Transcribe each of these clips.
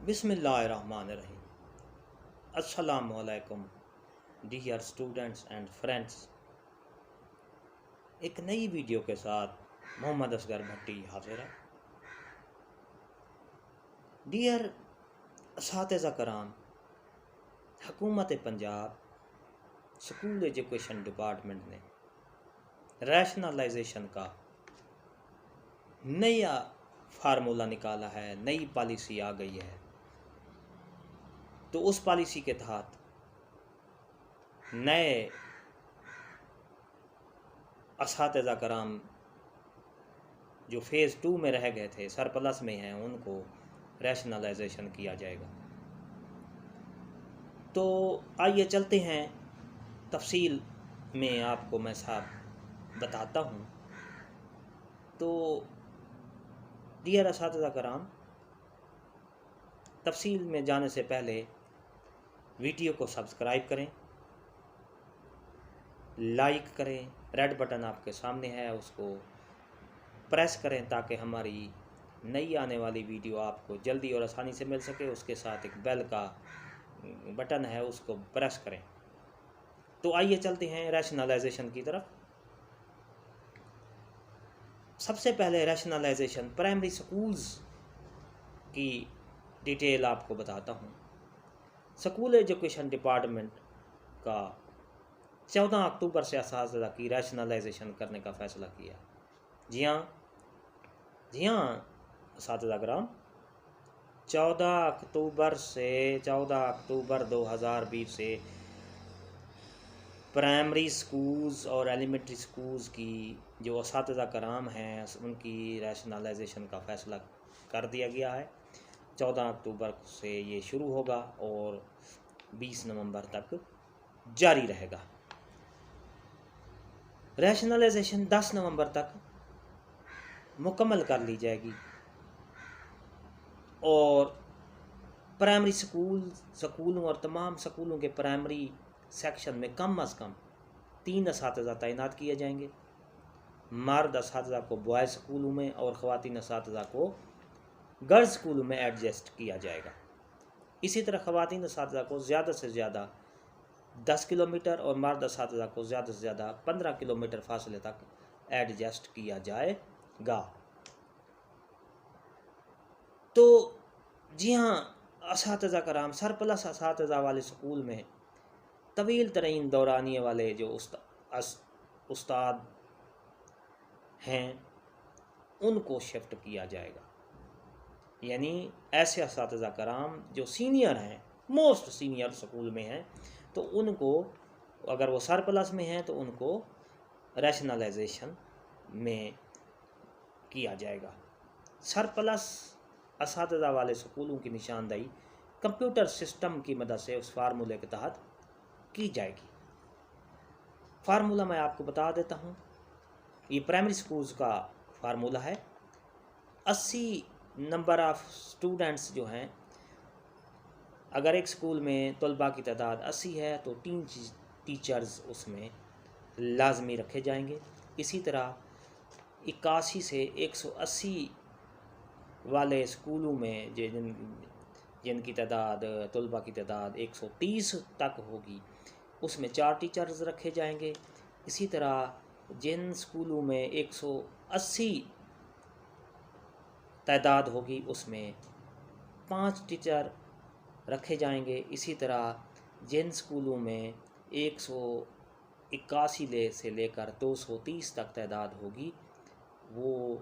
बिस्मिल्लाहिर्रहमानिर्रहीम। अस्सलामु अलैकुम डियर स्टूडेंट्स एंड फ्रेंड्स। एक नई वीडियो के साथ मोहम्मद असगर भट्टी हाजिर है। डियर असातिज़ा कराम, हुकूमत पंजाब स्कूल एजुकेशन डिपार्टमेंट ने रैशनलाइजेशन का नया फार्मूला निकाला है, नई पॉलिसी आ गई है। तो उस पॉलिसी के तहत नए असातिज़ा कराम जो फेज़ 2 में रह गए थे, सरप्लस में हैं, उनको रैशनलाइजेशन किया जाएगा। तो आइए चलते हैं तफसील में, आपको मैं साहब बताता हूँ। तो डियर असातिज़ा कराम, तफसील में जाने से पहले वीडियो को सब्सक्राइब करें, लाइक करें, रेड बटन आपके सामने है उसको प्रेस करें ताकि हमारी नई आने वाली वीडियो आपको जल्दी और आसानी से मिल सके। उसके साथ एक बेल का बटन है, उसको प्रेस करें। तो आइए चलते हैं रैशनलाइजेशन की तरफ। सबसे पहले रैशनलाइजेशन प्राइमरी स्कूल्स की डिटेल आपको बताता हूँ। स्कूल एजुकेशन डिपार्टमेंट का 14 अक्टूबर से असातिज़ा की रैशनलाइजेशन करने का फ़ैसला किया। जी हाँ असातिज़ा कराम, 14 अक्टूबर 2020 से प्राइमरी स्कूल्स और एलिमेंट्री स्कूल्स की जो असातिज़ा कराम हैं उनकी रैशनलाइजेशन का फ़ैसला कर दिया गया है। 14 अक्टूबर से ये शुरू होगा और 20 नवंबर तक जारी रहेगा। रैशनलाइजेशन 10 नवंबर तक मुकम्मल कर ली जाएगी और प्राइमरी स्कूलों और तमाम स्कूलों के प्राइमरी सेक्शन में कम अज़ कम 3 असातिज़ा तैनात किए जाएंगे। मर्द असातिज़ा को बॉयज़ स्कूलों में और ख़वातीन असातिज़ा को गर्ल्स स्कूलों में एडजस्ट किया जाएगा। इसी तरह ख़वातीन असातिज़ा को ज़्यादा से ज़्यादा 10 किलोमीटर और मर्द असातिज़ा को ज़्यादा से ज़्यादा 15 किलोमीटर फासले तक एडजस्ट किया जाएगा। तो जी हाँ असातिज़ा कराम, सरप्लस असातिज़ा वाले स्कूल में तवील तरीन दौरानिए वाले जो उस्ताद हैं उनको शिफ्ट किया जाएगा। यानी ऐसे असातिज़ा कराम जो सीनियर हैं, मोस्ट सीनियर स्कूल में हैं, तो उनको, अगर वो सरप्लस में हैं तो उनको रैशनलाइजेशन में किया जाएगा। सरप्लस असातिज़ा वाले स्कूलों की निशानदेही कंप्यूटर सिस्टम की मदद से उस फार्मूले के तहत की जाएगी। फार्मूला मैं आपको बता देता हूँ। ये प्राइमरी स्कूल्स का फार्मूला है। 80 नंबर ऑफ़ स्टूडेंट्स जो हैं, अगर एक स्कूल में तलबा की तादाद 80 है तो 3 टीचर्स उसमें लाजमी रखे जाएंगे। इसी तरह 81 से 180 वाले स्कूलों में जिनकी तादाद तलबा की तादाद 130 तक होगी, उसमें 4 टीचर्स रखे जाएंगे। इसी तरह जिन स्कूलों में 180 तादाद होगी उसमें 5 टीचर रखे जाएंगे। इसी तरह जिन स्कूलों में 181 से लेकर 230 तक तादाद होगी, वो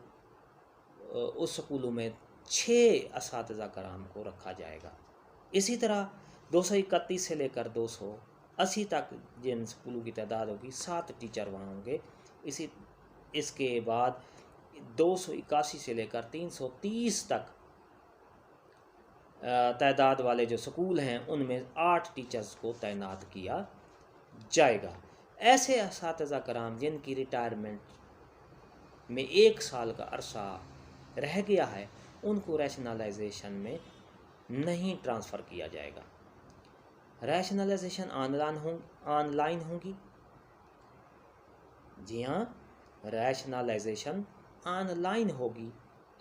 उस स्कूलों में 6 असातिज़ा कराम को रखा जाएगा। इसी तरह 231 से लेकर 280 तक जिन स्कूलों की तादाद होगी, 7 टीचर वहाँ होंगे। इसके बाद 281 से लेकर 330 तक तादाद वाले जो स्कूल हैं उनमें 8 टीचर्स को तैनात किया जाएगा। ऐसे असातिज़ा कराम जिनकी रिटायरमेंट में 1 साल का अरसा रह गया है, उनको रैशनलाइजेशन में नहीं ट्रांसफ़र किया जाएगा। रैशनलाइजेशन ऑनलाइन होगी। जी हाँ, रैशनलाइजेशन ऑनलाइन होगी।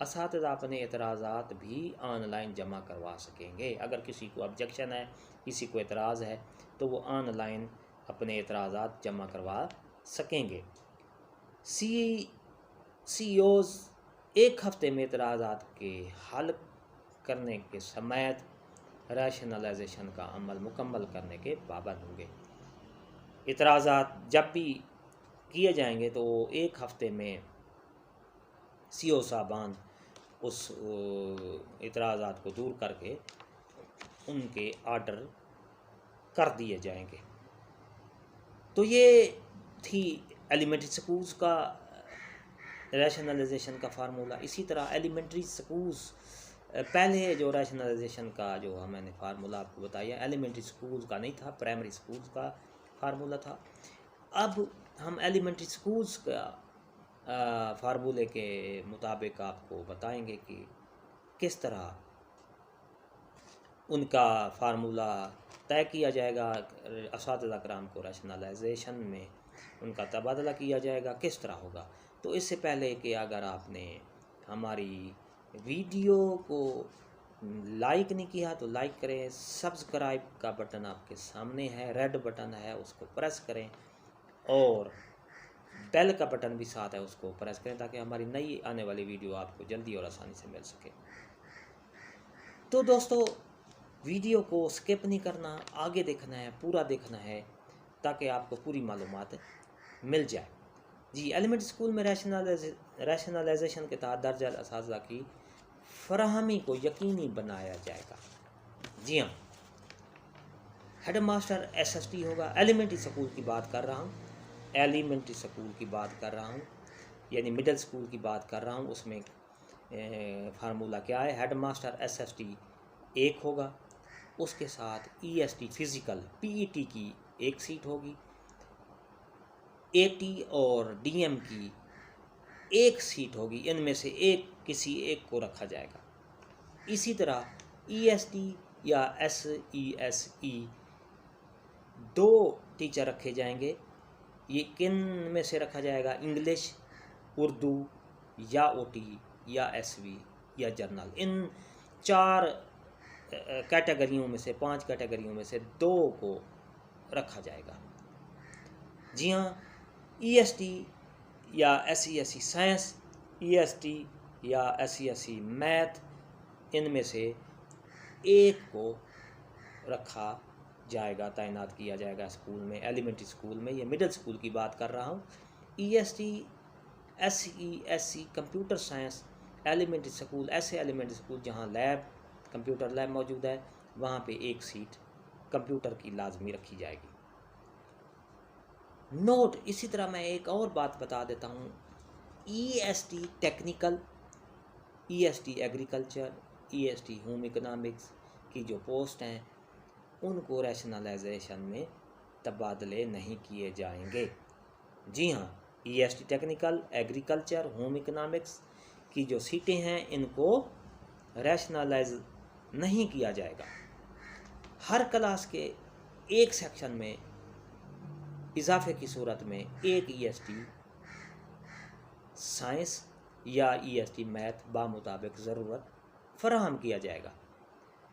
असातिज़ा अपने एतराज़ात भी ऑनलाइन जमा करवा सकेंगे। अगर किसी को ऑब्जेक्शन है, किसी को एतराज़ है, तो वो ऑनलाइन अपने एतराज़ात जमा करवा सकेंगे। CEOs एक हफ्ते में एतराज़ात के हल करने के समेत रैशनलाइजेशन का अमल मुकम्मल करने के पाबंद होंगे। इतराज़ात जब भी किए जाएंगे तो एक हफ्ते में CEO साहबान उस इतराज़ात को दूर करके उनके आर्डर कर दिए जाएंगे। तो ये थी एलिमेंट्री स्कूल्स का रैशनलाइजेशन का फार्मूला। इसी तरह एलिमेंट्री स्कूल्स पहले जो रैशनलाइजेशन का जो मैंने फार्मूला आपको बताया एलिमेंट्री स्कूल्स का नहीं था, प्राइमरी स्कूल्स का फार्मूला था। अब हम एलिमेंट्री स्कूल्स का फार्मूले के मुताबिक आपको बताएंगे कि किस तरह उनका फार्मूला तय किया जाएगा, असातिज़ा कराम को रैशनलाइजेशन में उनका तबादला किया जाएगा, किस तरह होगा। तो इससे पहले कि अगर आपने हमारी वीडियो को लाइक नहीं किया तो लाइक करें, सब्सक्राइब का बटन आपके सामने है, रेड बटन है, उसको प्रेस करें, और बेल का बटन भी साथ है, उसको प्रेस करें ताकि हमारी नई आने वाली वीडियो आपको जल्दी और आसानी से मिल सके। तो दोस्तों, वीडियो को स्किप नहीं करना, आगे देखना है, पूरा देखना है ताकि आपको पूरी मालूमात मिल जाए। जी, एलिमेंट्री स्कूल में रैशनलाइजेशन के तहत दर्ज असातिज़ा की फराहमी को यकीनी बनाया जाएगा। जी हाँ, हेड मास्टर SST होगा। एलिमेंट्री स्कूल की बात कर रहा हूँ, एलिमेंट्री स्कूल की बात कर रहा हूँ, यानी मिडिल स्कूल की बात कर रहा हूँ। उसमें फार्मूला क्या है? हेड मास्टर SST 1 होगा, उसके साथ EST फिज़िकल PET की 1 सीट होगी, AT और DM की 1 सीट होगी। इनमें से किसी एक को रखा जाएगा। इसी तरह EST या SESE 2 टीचर रखे जाएंगे। ये किन में से रखा जाएगा? इंग्लिश, उर्दू या OT या SV या जर्नल। इन 4 कैटेगरियों में से 5 कैटेगरियों में से 2 को रखा जाएगा। जी हाँ, EST या SESE साइंस, EST या SESE मैथ, इनमें से एक को रखा जाएगा, तैनात किया जाएगा स्कूल में, एलिमेंट्री स्कूल में। ये मिडिल स्कूल की बात कर रहा हूँ। EST SESE computer science elementary school, ऐसे एलिमेंट्री स्कूल जहाँ लैब, कंप्यूटर लैब मौजूद है, वहाँ पे 1 सीट कंप्यूटर की लाजमी रखी जाएगी। नोट, इसी तरह मैं एक और बात बता देता हूँ। EST technical, EST agriculture, EST home economics की जो पोस्ट हैं उनको रैशनलाइजेशन में तबादले नहीं किए जाएंगे। जी हाँ, EST technical, agriculture, home economics की जो सीटें हैं इनको रैशनलाइज नहीं किया जाएगा। हर क्लास के एक सेक्शन में इजाफे की सूरत में 1 EST साइंस या EST मैथ बामुताबिक ज़रूरत फराहम किया जाएगा।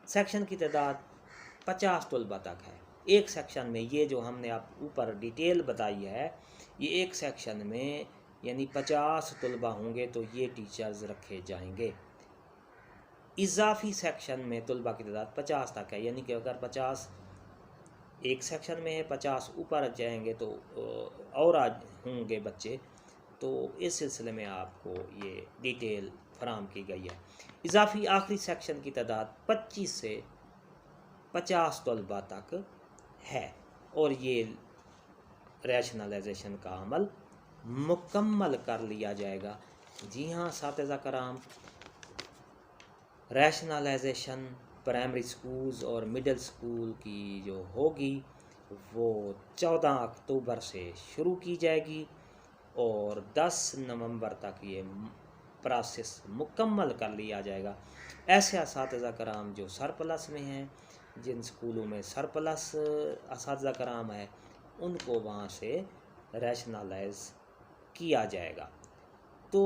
सेक्शन की तादाद 50 तलबा तक है। एक सेक्शन में, ये जो हमने आप ऊपर डिटेल बताई है, ये एक सेक्शन में यानी 50 तलबा होंगे तो ये टीचर्स रखे जाएंगे। इजाफी सेक्शन में तलबा की तादाद 50 तक है, यानी कि अगर 50 एक सेक्शन में है, 50 ऊपर जाएंगे तो और आज होंगे बच्चे। तो इस सिलसिले में आपको ये डिटेल फराहम की गई है। इजाफी आखिरी सेक्शन की तादाद 25 से 50 तलबा तक है और ये रैशनलाइजेशन का अमल मुकम्मल कर लिया जाएगा। जी हाँ असातिज़ा कराम, रैशनलाइजेशन प्राइमरी स्कूल्स और मिडिल स्कूल की जो होगी वो 14 अक्टूबर से शुरू की जाएगी और 10 नवंबर तक ये प्रोसेस मुकम्मल कर लिया जाएगा। ऐसे असातिज़ा कराम जो सरप्लस में हैं, जिन स्कूलों में सरप्लस असातिज़ा कराम है, उनको वहाँ से रैशनलाइज किया जाएगा। तो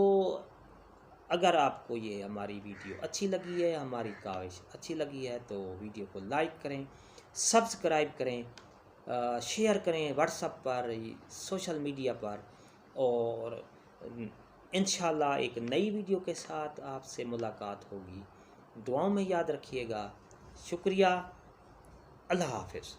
अगर आपको ये हमारी वीडियो अच्छी लगी है, हमारी काविश अच्छी लगी है, तो वीडियो को लाइक करें, सब्सक्राइब करें, शेयर करें व्हाट्सएप पर, सोशल मीडिया पर, और इंशाल्लाह एक नई वीडियो के साथ आपसे मुलाकात होगी। दुआओं में याद रखिएगा। शुक्रिया। अल्लाह हाफ़िज़।